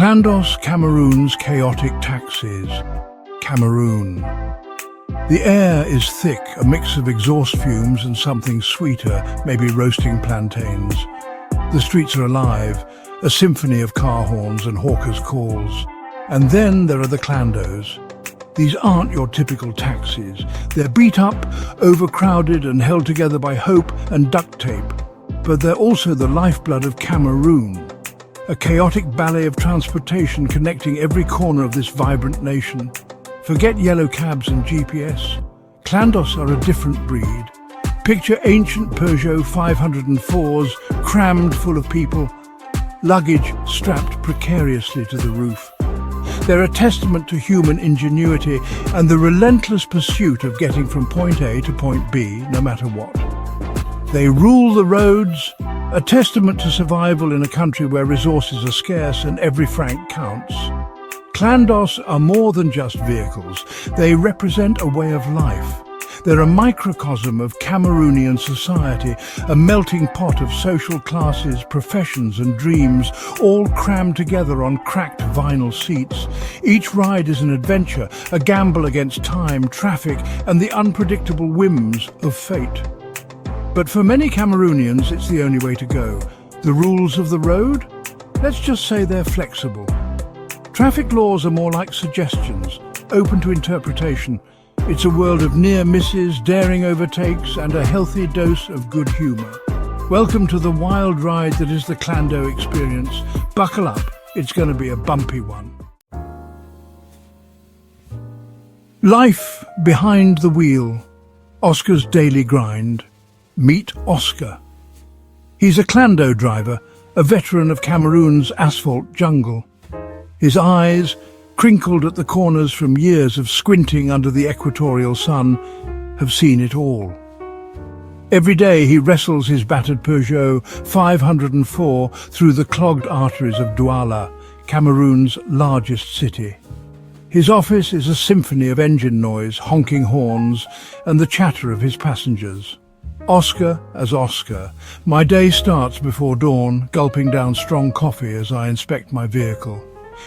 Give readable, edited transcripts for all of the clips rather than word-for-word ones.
Clandos, Cameroon's chaotic taxis. Cameroon. The air is thick, a mix of exhaust fumes and something sweeter, maybe roasting plantains. The streets are alive, a symphony of car horns and hawkers' calls. And then there are the clandos. These aren't your typical taxis. They're beat up, overcrowded and held together by hope and duct tape. But they're also the lifeblood of Cameroon, a chaotic ballet of transportation connecting every corner of this vibrant nation. Forget yellow cabs and GPS. Clandos are a different breed. Picture ancient Peugeot 504s crammed full of people, luggage strapped precariously to the roof. They're a testament to human ingenuity and the relentless pursuit of getting from point A to point B, no matter what. They rule the roads, a testament to survival in a country where resources are scarce and every franc counts. Clandos are more than just vehicles. They represent a way of life. They're a microcosm of Cameroonian society, a melting pot of social classes, professions and dreams, all crammed together on cracked vinyl seats. Each ride is an adventure, a gamble against time, traffic and the unpredictable whims of fate. But for many Cameroonians, it's the only way to go. The rules of the road? Let's just say they're flexible. Traffic laws are more like suggestions, open to interpretation. It's a world of near misses, daring overtakes, and a healthy dose of good humour. Welcome to the wild ride that is the Clando experience. Buckle up, it's going to be a bumpy one. Life behind the wheel. Oscar's daily grind. Meet Oscar. He's a Clando driver, a veteran of Cameroon's asphalt jungle. His eyes, crinkled at the corners from years of squinting under the equatorial sun, have seen it all. Every day he wrestles his battered Peugeot 504 through the clogged arteries of Douala, Cameroon's largest city. His office is a symphony of engine noise, honking horns, and the chatter of his passengers. Oscar as Oscar. My day starts before dawn, gulping down strong coffee as I inspect my vehicle.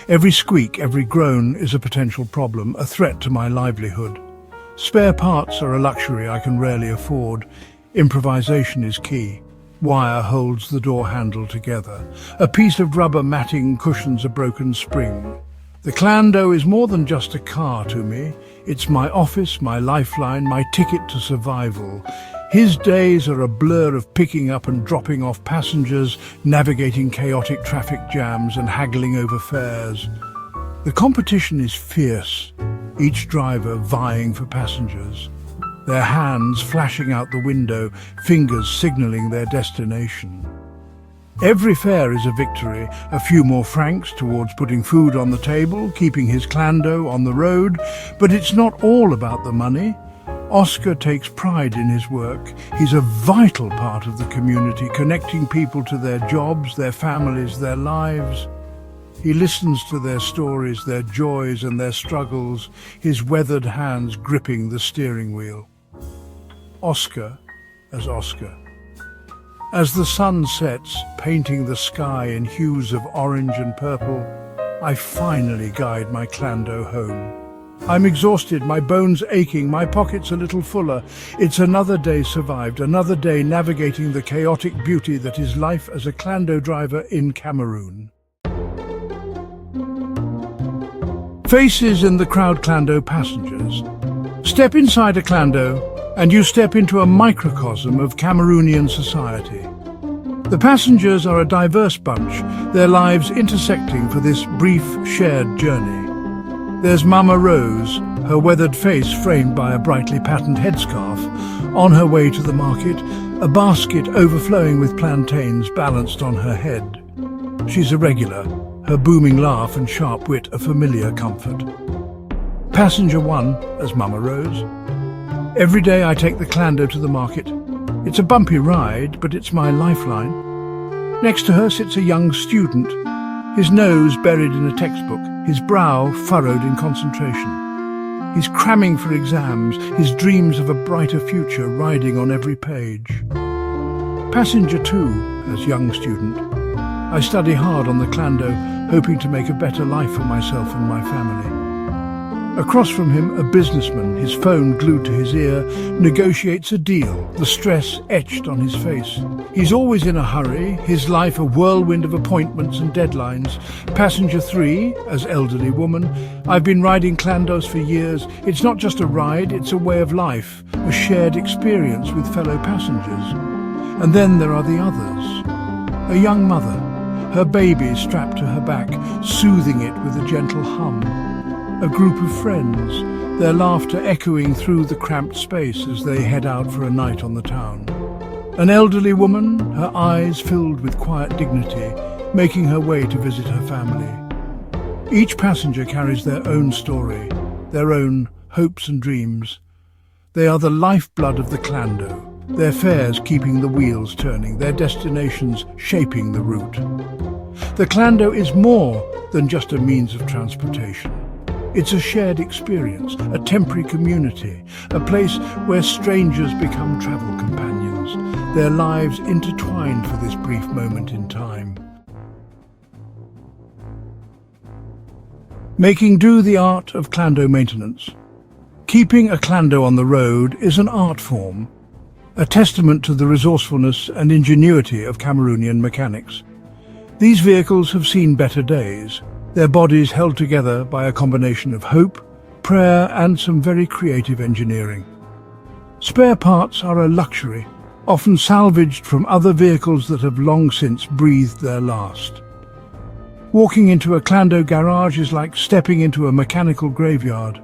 Every squeak, every groan is a potential problem, a threat to my livelihood. Spare parts are a luxury I can rarely afford. Improvisation is key. Wire holds the door handle together. A piece of rubber matting cushions a broken spring. The Clando is more than just a car to me. It's my office, my lifeline, my ticket to survival. His days are a blur of picking up and dropping off passengers, navigating chaotic traffic jams and haggling over fares. The competition is fierce, each driver vying for passengers. Their hands flashing out the window, fingers signalling their destination. Every fare is a victory, a few more francs towards putting food on the table, keeping his Clando on the road, but it's not all about the money. Oscar takes pride in his work. He's a vital part of the community, connecting people to their jobs, their families, their lives. He listens to their stories, their joys and their struggles, his weathered hands gripping the steering wheel. Oscar as Oscar. As the sun sets, painting the sky in hues of orange and purple, I finally guide my Clando home. I'm exhausted, my bones aching, my pockets a little fuller. It's another day survived, another day navigating the chaotic beauty that is life as a Clando driver in Cameroon. Faces in the crowd Clando passengers. Step inside a Clando and you step into a microcosm of Cameroonian society. The passengers are a diverse bunch, their lives intersecting for this brief shared journey. There's Mama Rose, her weathered face framed by a brightly patterned headscarf, on her way to the market, a basket overflowing with plantains balanced on her head. She's a regular, her booming laugh and sharp wit a familiar comfort. Passenger 1 as Mama Rose. Every day I take the Clando to the market. It's a bumpy ride, but it's my lifeline. Next to her sits a young student, his nose buried in a textbook, his brow furrowed in concentration. He's cramming for exams, his dreams of a brighter future riding on every page. Passenger 2 as young student. I study hard on the Clando, hoping to make a better life for myself and my family. Across from him, a businessman, his phone glued to his ear, negotiates a deal, the stress etched on his face. He's always in a hurry, his life a whirlwind of appointments and deadlines. Passenger 3, as elderly woman, I've been riding Clandos for years. It's not just a ride, it's a way of life, a shared experience with fellow passengers. And then there are the others. A young mother, her baby strapped to her back, soothing it with a gentle hum. A group of friends, their laughter echoing through the cramped space as they head out for a night on the town. An elderly woman, her eyes filled with quiet dignity, making her way to visit her family. Each passenger carries their own story, their own hopes and dreams. They are the lifeblood of the Clando, their fares keeping the wheels turning, their destinations shaping the route. The Clando is more than just a means of transportation. It's a shared experience, a temporary community, a place where strangers become travel companions, their lives intertwined for this brief moment in time. Making do the art of Clando maintenance. Keeping a Clando on the road is an art form, a testament to the resourcefulness and ingenuity of Cameroonian mechanics. These vehicles have seen better days, their bodies held together by a combination of hope, prayer and some very creative engineering. Spare parts are a luxury, often salvaged from other vehicles that have long since breathed their last. Walking into a Clando garage is like stepping into a mechanical graveyard.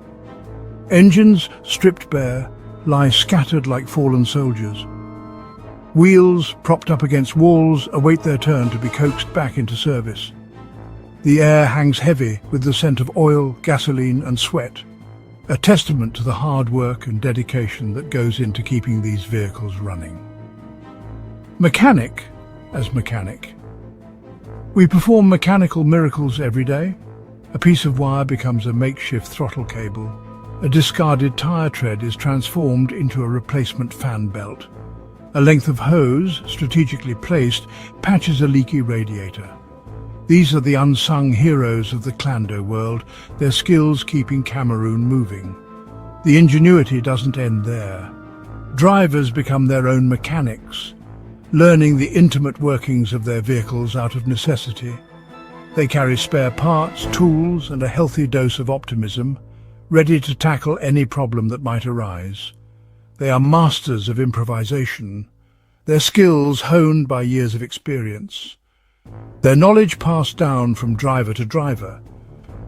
Engines, stripped bare, lie scattered like fallen soldiers. Wheels, propped up against walls, await their turn to be coaxed back into service. The air hangs heavy with the scent of oil, gasoline and sweat, a testament to the hard work and dedication that goes into keeping these vehicles running. Mechanic as mechanic. We perform mechanical miracles every day. A piece of wire becomes a makeshift throttle cable. A discarded tire tread is transformed into a replacement fan belt. A length of hose, strategically placed, patches a leaky radiator. These are the unsung heroes of the Clando world, their skills keeping Cameroon moving. The ingenuity doesn't end there. Drivers become their own mechanics, learning the intimate workings of their vehicles out of necessity. They carry spare parts, tools, and a healthy dose of optimism, ready to tackle any problem that might arise. They are masters of improvisation, their skills honed by years of experience. Their knowledge passed down from driver to driver,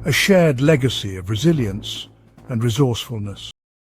a shared legacy of resilience and resourcefulness.